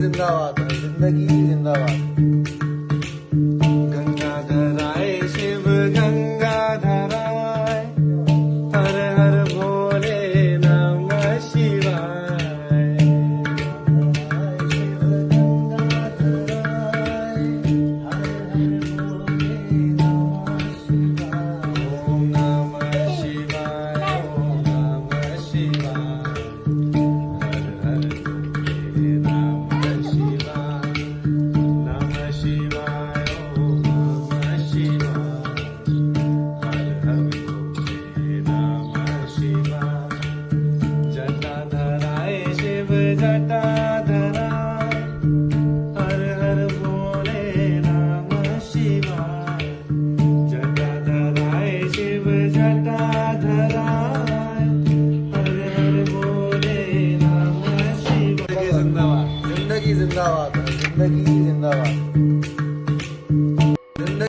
जिंदाबाद जिंदगी जिंदाबाद। गंगाधराय शिव गंगाधराय, हर हर भोले नमः शिवाय। शिव गंगाधराय, हर हर भोले नमः शिवाय। ओम नमः शिवाय, ओम नमः शिवाय, हर हर भोले नमः शिवाय। नमः शिवाय, ओम नमः शिवाय, हर हर भोले नमः शिवाय। जटाधराय शिव जटाधराय, हर हर भोले नमः शिवाय। जटाधराय शिव जटाधराय, हर हर भोले नमः शिवाय। जिंदाबाद। जिंदगी जिंदाबाद जिंदगी जिंदाबाद।